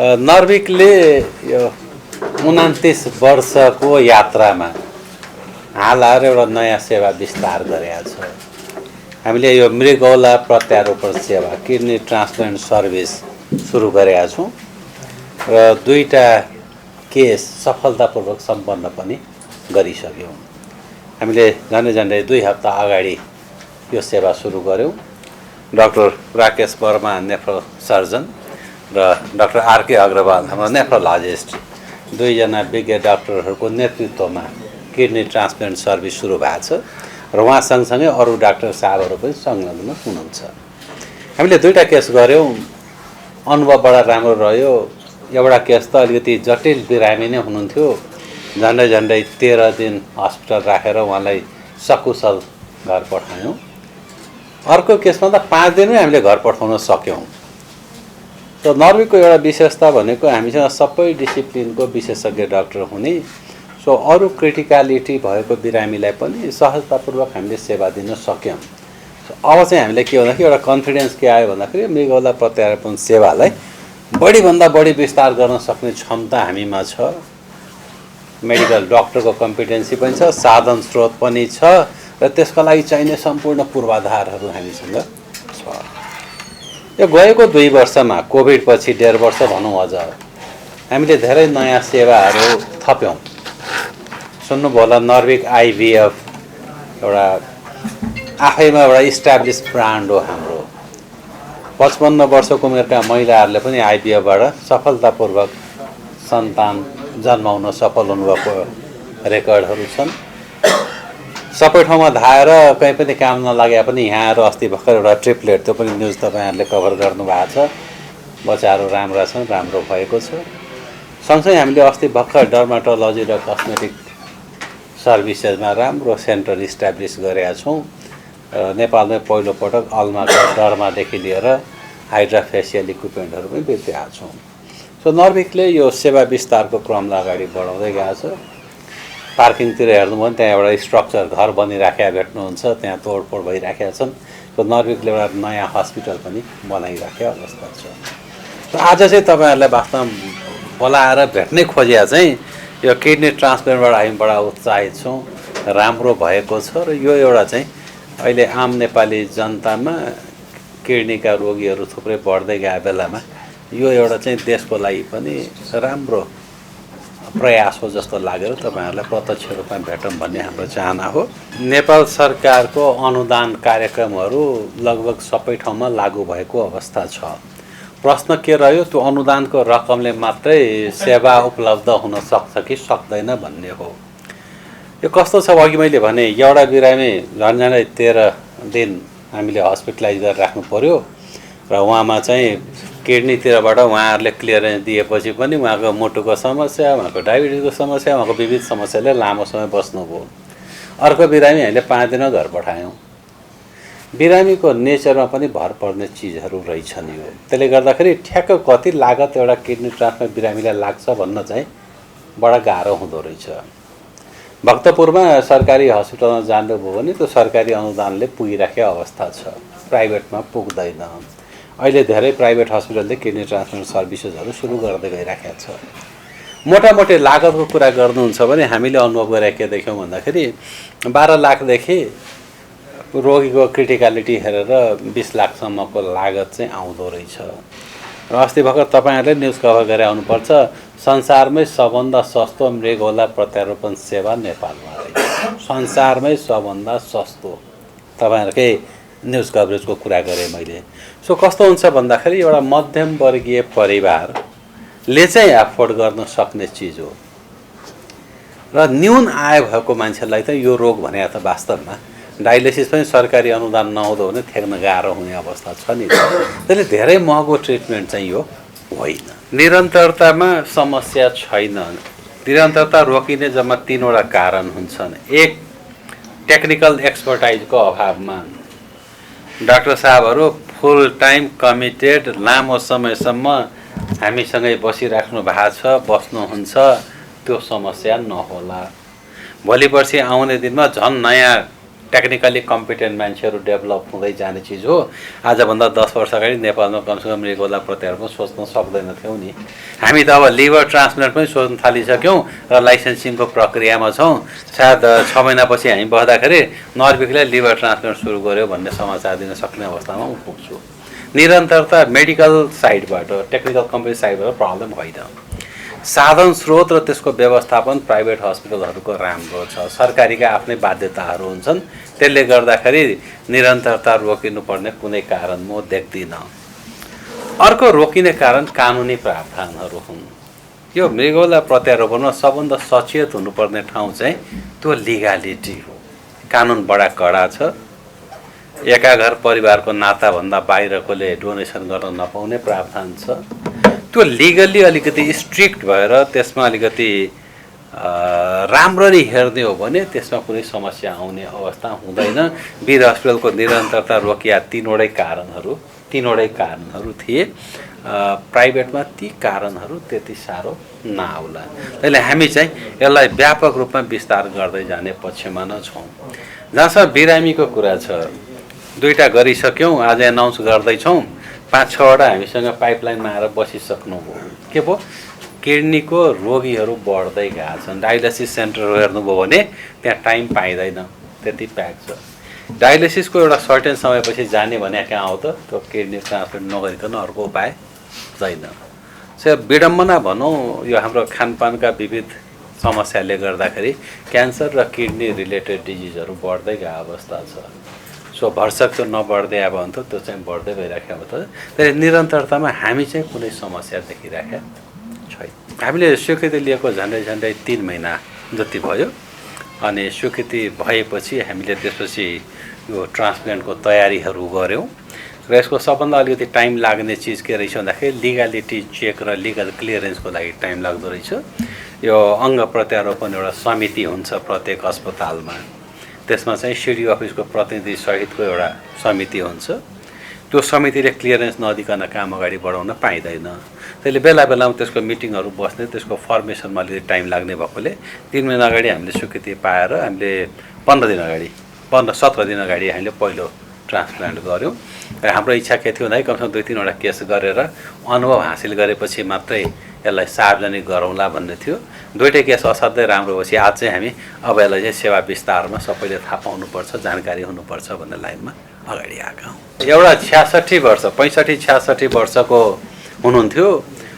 नर्विकले यो 29 वर्षको यात्रामा हाल एउटा नयाँ सेवा विस्तार गरेको छ। हामीले यो मृगौला प्रत्यारोपण सेवा किडनी ट्रान्सप्लान्ट सर्भिस सुरु गरेका छौँ र 2टा केस सफलतापूर्वक सम्पन्न पनि गरिसक्यौँ। हामीले झन्डै 2 हप्ता अगाडि यो सेवा सुरु गर्यौँ। Doctor Rakesh Varma nephro surgeon र डाक्टर आरके अग्रवाल हाम्रो नेफ्रोलोजिस्ट 2 जना विज्ञ डाक्टरहरूको नेतृत्वमा किडनी ट्रान्सप्लान्ट सर्भिस सुरु भएको छ र उहाँ सँगसँगै अरू डाक्टर साहबहरू पनि संलग्न हुनुहुन्छ। हामीले 2टा केस गऱ्यौँ, अनुभव बडा राम्रो रह्यो। एउटा केस त अलिकति जटिल बिरामी नै हुनुहुन्थ्यो, झन्डै 13 दिन हस्पिटल राखेर उहाँलाई सकुशल घर पठायौँ। अर्को केसमा त 5 दिनमै हामीले घर पठाउन सक्यौँ। र नर्विकको एउटा विशेषता भनेको हामीसँग सबै डिसिप्लिनको विशेषज्ञ डाक्टर हुने, सो अरू क्रिटिकलिटी भएको बिरामीलाई पनि सहजतापूर्वक हामीले सेवा दिन सक्यौँ। अब चाहिँ हामीले के भन्दाखेरि एउटा कन्फिडेन्स के आयो भन्दाखेरि मृगौला प्रत्यारोपण सेवालाई बढीभन्दा बढी विस्तार गर्न सक्ने क्षमता हामीमा छ। मेडिकल डक्टरको कम्पिटेन्सी पनि छ, साधन स्रोत पनि छ र त्यसको लागि चाहिने सम्पूर्ण पूर्वाधारहरू हामीसँग छ। यो गएको 2 वर्षमा कोभिड पछि 1.5 वर्ष भनौँ अझ हामीले धेरै नयाँ सेवाहरू थप्यौँ। सुन्नुभयो होला नर्विक आइभीएफ एउटा आफैमा एउटा इस्टाब्लिस ब्रान्ड हो हाम्रो। 55 वर्षको उमेरका महिलाहरूले पनि आइभीएफबाट सफलतापूर्वक सन्तान जन्माउन सफल हुनुभएको रेकर्डहरू छन्। सबै ठाउँमा धाएर कहीँ पनि काम नलागे पनि यहाँ आएर अस्ति भर्खर एउटा ट्रिपलेट, त्यो पनि न्युज तपाईँहरूले कभर गर्नुभएको छ। बच्चाहरू राम्रा छन्, राम्रो भएको छ। सँगसँगै हामीले अस्ति भर्खर डर्माटोलोजी र कस्मेटिक सर्भिसेसमा राम्रो सेन्टर इस्टाब्लिस गरेका छौँ। नेपालमै पहिलोपटक अल्माको डर्मादेखि लिएर हाइड्राफेसियल इक्विपमेन्टहरू पनि बेचिरहेका छौँ। सो नर्विकले यो सेवा विस्तारको क्रमलाई अगाडि बढाउँदै गएको छ। पार्किङतिर हेर्नुभयो भने त्यहाँ एउटा स्ट्रक्चर घर बनिराखेका भेट्नुहुन्छ, त्यहाँ तोडफोड भइराखेका छन्। सो नर्विकले एउटा नयाँ हस्पिटल पनि बनाइराखेको अवस्था छ। सो आज चाहिँ तपाईँहरूलाई वास्तवमा बोलाएर भेट्नै खोजिया चाहिँ यो किडनी ट्रान्सप्लान्टबाट हामी बडा उत्साहित छौँ, राम्रो भएको छ र यो एउटा चाहिँ अहिले आम नेपाली जनतामा किडनीका रोगीहरू थुप्रै बढ्दै गए बेलामा यो एउटा चाहिँ देशको लागि पनि राम्रो प्रयास हो जस्तो लागेर तपाईँहरूलाई प्रत्यक्ष रूपमा भेटौँ भन्ने हाम्रो चाहना हो। नेपाल सरकारको अनुदान कार्यक्रमहरू लगभग सबै ठाउँमा लागू भएको अवस्था छ। प्रश्न के रह्यो, त्यो अनुदानको रकमले मात्रै सेवा उपलब्ध हुन सक्छ कि सक्दैन भन्ने हो। यो कस्तो छ, अघि मैले भने एउटा बिरामी झन्डै 13 दिन हामीले हस्पिटलाइज गरेर राख्नु पर्यो र उहाँमा चाहिँ किडनीतिरबाट उहाँहरूले क्लियरेन्स दिएपछि पनि उहाँको मुटुको समस्या, उहाँको डायबिटिजको समस्या, उहाँको विविध समस्याले लामो समय बस्नुभयो। अर्को बिरामी हामीले 5 दिनमा घर पठायौँ। बिरामीको नेचरमा पनि भर पर्ने चिजहरू रहेछन् यो। त्यसले गर्दाखेरि ठ्याक्क कति लागत एउटा किडनी ट्रान्सप्लान्ट बिरामीलाई लाग्छ भन्न चाहिँ बडा गाह्रो हुँदो रहेछ। भक्तपुरमा सरकारी हस्पिटलमा जानुभयो भने त्यो सरकारी अनुदानले पुगिराखेको अवस्था छ, प्राइभेटमा पुग्दैन। अहिले धेरै प्राइभेट हस्पिटलले किडनी ट्रान्सप्लान्ट सर्भिसेसहरू सुरु गर्दै गइराखेको छ। मोटामोटी लागतको कुरा गर्नुहुन्छ भने हामीले अनुभव गरेका के देख्यौँ भन्दाखेरि 12 लाखदेखि रोगीको क्रिटिकलिटी हेरेर 20 लाखसम्मको लागत चाहिँ आउँदो रहेछ। र अस्ति भर्खर तपाईँहरूले न्युज कभर गरेर आउनुपर्छ, संसारमै सबभन्दा सस्तो मृगौला प्रत्यारोपण सेवा नेपालमा रहेछ। संसारमै सबभन्दा सस्तो, तपाईँहरूकै न्युज कभरेजको कुरा गरेँ मैले। सो कस्तो हुन्छ भन्दाखेरि एउटा मध्यम वर्गीय परिवारले चाहिँ एफोर्ड गर्न सक्ने चिज हो र न्यून आय भएको मान्छेलाई त यो रोग भने त वास्तवमा डायलिसिस पनि सरकारी अनुदान नहुँदो भने ठेक्न गाह्रो हुने अवस्था छ नि। त्यसले धेरै महँगो ट्रिटमेन्ट चाहिँ यो होइन। निरन्तरतामा समस्या छैन। निरन्तरता रोकिने जम्मा 3 वटा कारण हुन्छन्। एक, टेक्निकल एक्सपर्टाइजको अभावमा डाक्टर साहबहरू फुल टाइम कमिटेड लामो समयसम्म हामीसँगै बसिराख्नु भएको छ, बस्नुहुन्छ, त्यो समस्या नहोला। भोलि पर्सि आउने दिनमा झन् नयाँ टेक्निकली कम्पिटेन्ट मान्छेहरू डेभलप हुँदै जाने चिज हो। आजभन्दा 10 वर्ष अगाडि नेपालमा कमसेकम मृगौला प्रत्याहार पनि सोच्न सक्दैनथ्यौँ नि। हामी त अब लिभर ट्रान्सप्लान्ट पनि सोच्न थालिसक्यौँ र लाइसेन्सिङको प्रक्रियामा छौँ। सायद 6 महिनापछि हामी बस्दाखेरि नर्विकले लिभर ट्रान्सप्लान्ट सुरु गर्यो भन्ने समाचार दिन सक्ने अवस्थामा म पुग्छु। निरन्तरता मेडिकल साइडबाट, टेक्निकल कम्पनी साइडबाट प्रब्लम होइन। साधन स्रोत र त्यसको व्यवस्थापन प्राइभेट हस्पिटलहरूको राम्रो छ। सरकारीका आफ्नै बाध्यताहरू हुन्छन्, त्यसले गर्दाखेरि निरन्तरता रोकिनुपर्ने कुनै कारण म देख्दिनँ। अर्को रोकिने कारण कानुनी प्रावधानहरू हुन्। यो मृगौला प्रत्यारोपणमा सबभन्दा सचेत हुनुपर्ने ठाउँ चाहिँ त्यो लिगालिटी हो। कानुन बडा कडा छ। एका घर परिवारको नाताभन्दा बाहिरकोले डोनेसन गर्न नपाउने प्रावधान छ। त्यो लिगल्ली अलिकति स्ट्रिक्ट भएर त्यसमा अलिकति राम्ररी हेर्ने हो भने त्यसमा कुनै समस्या आउने अवस्था हुँदैन। वीर हस्पिटलको निरन्तरता रोकिया तीनवटै कारणहरू थिए। प्राइभेटमा ती कारणहरू त्यति साह्रो नआउला। त्यसले हामी चाहिँ यसलाई व्यापक रूपमा विस्तार गर्दै जाने पक्षमा नै छौँ। जहाँसम्म बिरामीको कुरा छ, 2टा गरिसक्यौँ, आज एनाउन्स गर्दैछौँ। 5-6 वटा हामीसँग पाइपलाइनमा आएर बसिसक्नुभयो। के भयो? किडनीको रोगीहरू बढ्दै गएका छन्। डायलिसिस सेन्टर हेर्नुभयो भने त्यहाँ टाइम पाइँदैन, त्यति प्याक छ। डायलिसिसको एउटा सर्टेन समयपछि जाने भने कहाँ हो त? त्यो किडनी ट्रान्सप्लान्ट नगरिकन अर्को उपाय छैन। सो विडम्बना भनौँ, यो हाम्रो खानपानका विविध समस्याले गर्दाखेरि क्यान्सर र किडनी रिलेटेड डिजिजहरू बढ्दै गएको अवस्था छ। सो भरसक त्यो नबढ्दै अब अन्त त्यो चाहिँ बढ्दै गइराखेको त। त्यसले निरन्तरतामा हामी चाहिँ कुनै समस्या देखिराखेका छैन। हामीले स्वीकृति लिएको झन्डै 3 महिना जति भयो। अनि स्वीकृति भएपछि हामीले त्यसपछि यो ट्रान्सप्लान्टको तयारीहरू गऱ्यौँ र यसको सबभन्दा अलिकति टाइम लाग्ने चिज के रहेछ भन्दाखेरि लिगालिटी चेक र लिगल क्लियरेन्सको लागि टाइम लाग्दो रहेछ। यो अङ्ग प्रत्यारोपण एउटा समिति हुन्छ प्रत्येक अस्पतालमा। त्यसमा चाहिँ सिडी अफिसको प्रतिनिधि सहितको एउटा समिति हुन्छ। त्यो समितिले क्लियरेन्स नदिकन काम अगाडि बढाउन पाइँदैन। त्यसले बेला बेलामा त्यसको मिटिङहरू बस्ने, त्यसको फर्मेसनमा अलिकति टाइम लाग्ने भएकोले 3 महिना अगाडि हामीले स्वीकृति पाएर हामीले 17 दिन अगाडि हामीले पहिलो ट्रान्सप्लान्ट गऱ्यौँ। र हाम्रो इच्छा के थियो भन्दा कमसेकम 2-3 वटा केस गरेर अनुभव हासिल गरेपछि मात्रै यसलाई सार्वजनिक गरौँला भन्ने थियो। 2टै केस असाध्यै राम्रो भएपछि आज चाहिँ हामी अब यसलाई चाहिँ सेवा विस्तारमा सबैले थाहा पाउनुपर्छ, जानकारी हुनुपर्छ भन्ने लाइनमा अगाडि आएका हौँ। एउटा 65-66 वर्षको हुनुहुन्थ्यो।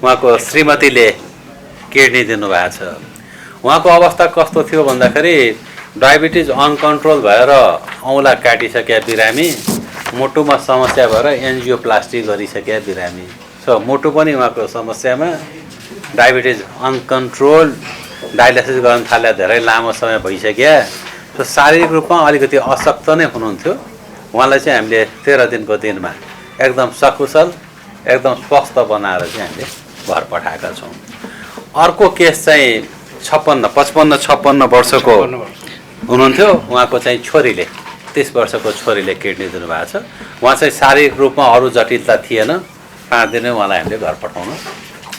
उहाँको श्रीमतीले किडनी दिनुभएको छ। उहाँको अवस्था कस्तो थियो भन्दाखेरि डायबिटिज अनकन्ट्रोल भएर औँला काटिसकेका बिरामी, मुटुमा समस्या भएर एन्जियोप्लास्टी गरिसकेका बिरामी। सो मुटु पनि उहाँको समस्यामा, डायबिटिज अनकन्ट्रोल, डायलिसिस गर्न थाले धेरै लामो समय भइसक्यो। सो शारीरिक रूपमा अलिकति अशक्त नै हुनुहुन्थ्यो। उहाँलाई चाहिँ हामीले 13 दिनको दिनमा एकदम सकुशल, एकदम स्वस्थ बनाएर चाहिँ हामीले घर पठाएका छौँ। अर्को केस चाहिँ 55-56 वर्षको हुनुहुन्थ्यो। उहाँको चाहिँ छोरीले, 30 वर्षको छोरीले किडनी दिनुभएको छ। उहाँ चाहिँ शारीरिक रूपमा अरू जटिलता थिएन। 5 दिनै उहाँलाई हामीले घर पठाउन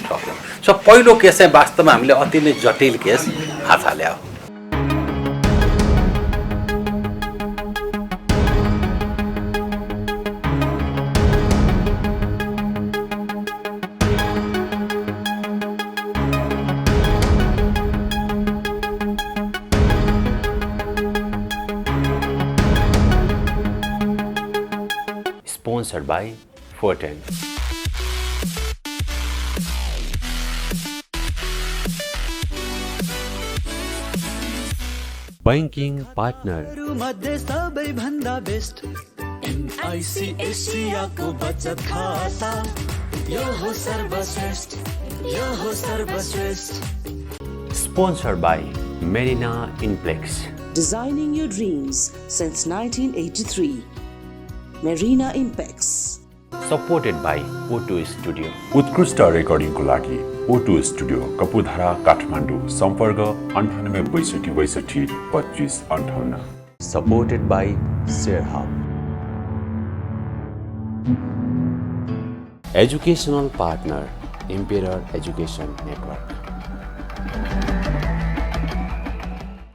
सक्यौँ। सो पहिलो केस चाहिँ वास्तवमा हामीले अति नै जटिल केस हात हाल्यो। Sponsored by Forten. Banking partner. सबैभन्दा बेस्ट एनआईसी को बचत खाता, यो हो सर्वश्रेष्ठ, यो हो सर्वश्रेष्ठ। Sponsored by Marina Inplex. Designing your dreams since 1983. Marina Impex. Supported by O2 Studio. उत्कृष्ट रेकर्डिङको लागि O2 स्टुडियो, कपुधारा, काठमाडौँ। सम्पर्क 98 62 62 25 58। Supported by ShareHub. Educational partner, Emperor Education Network.